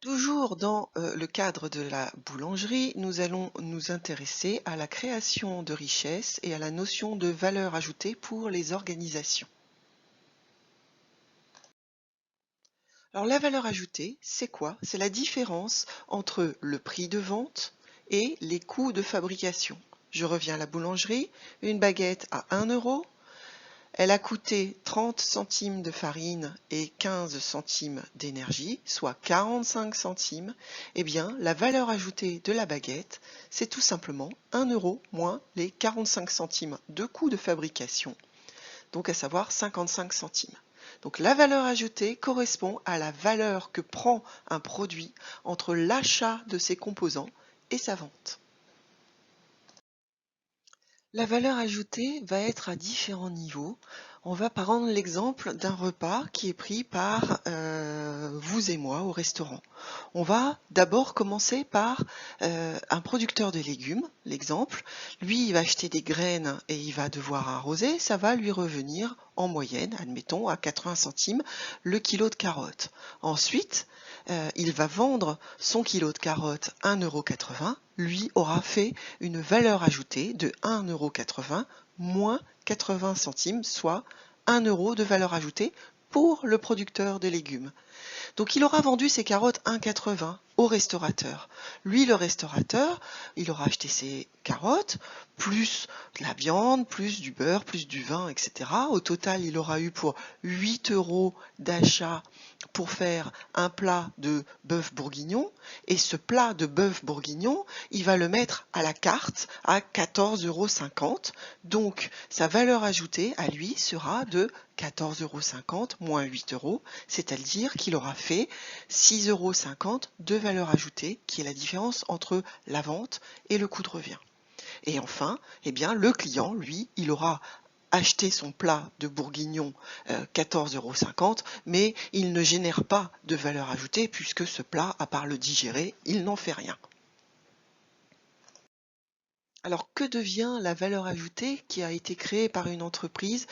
Toujours dans le cadre de la boulangerie, nous allons nous intéresser à la création de richesse et à la notion de valeur ajoutée pour les organisations. Alors la valeur ajoutée, c'est quoi? C'est la différence entre le prix de vente et les coûts de fabrication. Je reviens à la boulangerie, une baguette à 1 euro. Elle a coûté 30 centimes de farine et 15 centimes d'énergie, soit 45 centimes. Eh bien, la valeur ajoutée de la baguette, c'est tout simplement 1 euro moins les 45 centimes de coût de fabrication, donc à savoir 55 centimes. Donc la valeur ajoutée correspond à la valeur que prend un produit entre l'achat de ses composants et sa vente. La valeur ajoutée va être à différents niveaux. On va prendre l'exemple d'un repas qui est pris par vous et moi au restaurant. On va d'abord commencer par un producteur de légumes, l'exemple. Lui, il va acheter des graines et il va devoir arroser. Ça va lui revenir en moyenne, admettons, à 80 centimes le kilo de carottes. Ensuite, il va vendre son kilo de carottes 1,80 €. Lui aura fait une valeur ajoutée de 1,80 € moins 80 centimes, soit 1 euro de valeur ajoutée pour le producteur de légumes. Donc il aura vendu ses carottes 1,80 € au restaurateur. Lui, le restaurateur, il aura acheté ses carottes, plus de la viande, plus du beurre, plus du vin, etc. Au total, il aura eu pour 8 € d'achat pour faire un plat de bœuf bourguignon. Et ce plat de bœuf bourguignon, il va le mettre à la carte à 14,50 €. Donc sa valeur ajoutée à lui sera de 14,50 € moins 8 €, c'est-à-dire qu'il aura fait 6,50 € de valeur ajoutée, qui est la différence entre la vente et le coût de revient. Et enfin, eh bien, le client, lui, il aura acheté son plat de bourguignon 14,50 €, mais il ne génère pas de valeur ajoutée puisque ce plat, à part le digérer, il n'en fait rien. Alors, que devient la valeur ajoutée qui a été créée par une entreprise?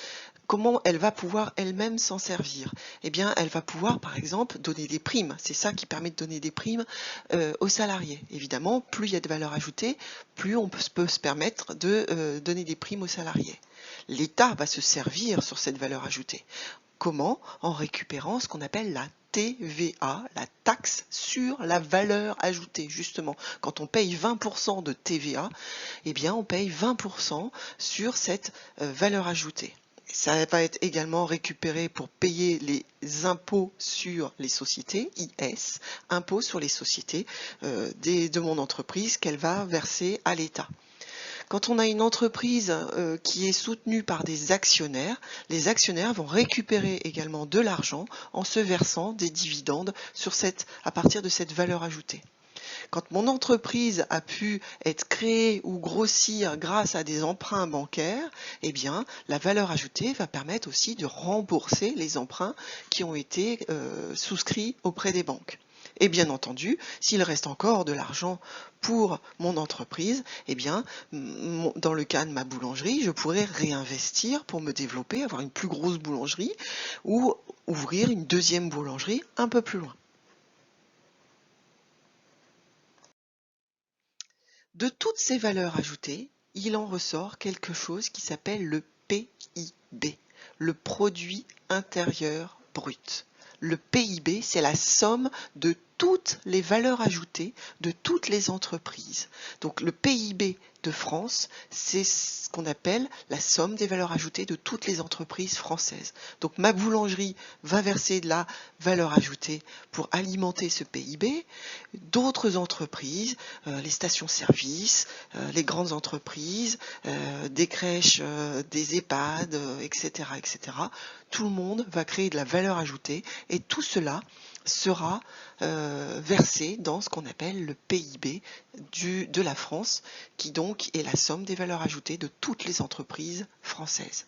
Comment elle va pouvoir elle-même s'en servir? Eh bien, elle va pouvoir, par exemple, donner des primes. C'est ça qui permet de donner des primes aux salariés. Évidemment, plus il y a de valeur ajoutée, plus on peut se permettre de donner des primes aux salariés. L'État va se servir sur cette valeur ajoutée. Comment? En récupérant ce qu'on appelle la TVA, la taxe sur la valeur ajoutée. Justement, quand on paye 20% de TVA, eh bien, on paye 20% sur cette valeur ajoutée. Ça va être également récupéré pour payer les impôts sur les sociétés, IS, impôts sur les sociétés de mon entreprise qu'elle va verser à l'État. Quand on a une entreprise qui est soutenue par des actionnaires, les actionnaires vont récupérer également de l'argent en se versant des dividendes à partir de cette valeur ajoutée. Quand mon entreprise a pu être créée ou grossir grâce à des emprunts bancaires, eh bien, la valeur ajoutée va permettre aussi de rembourser les emprunts qui ont été souscrits auprès des banques. Et bien entendu, s'il reste encore de l'argent pour mon entreprise, eh bien, dans le cas de ma boulangerie, je pourrais réinvestir pour me développer, avoir une plus grosse boulangerie ou ouvrir une deuxième boulangerie un peu plus loin. De toutes ces valeurs ajoutées, il en ressort quelque chose qui s'appelle le PIB, le produit intérieur brut. Le PIB, c'est la somme de toutes les valeurs ajoutées de toutes les entreprises. Donc le PIB de France, c'est ce qu'on appelle la somme des valeurs ajoutées de toutes les entreprises françaises. Donc ma boulangerie va verser de la valeur ajoutée pour alimenter ce PIB. D'autres entreprises, les stations-service, les grandes entreprises, des crèches, des EHPAD, etc., etc. Tout le monde va créer de la valeur ajoutée et tout cela sera versé dans ce qu'on appelle le PIB de la France, qui donc est la somme des valeurs ajoutées de toutes les entreprises françaises.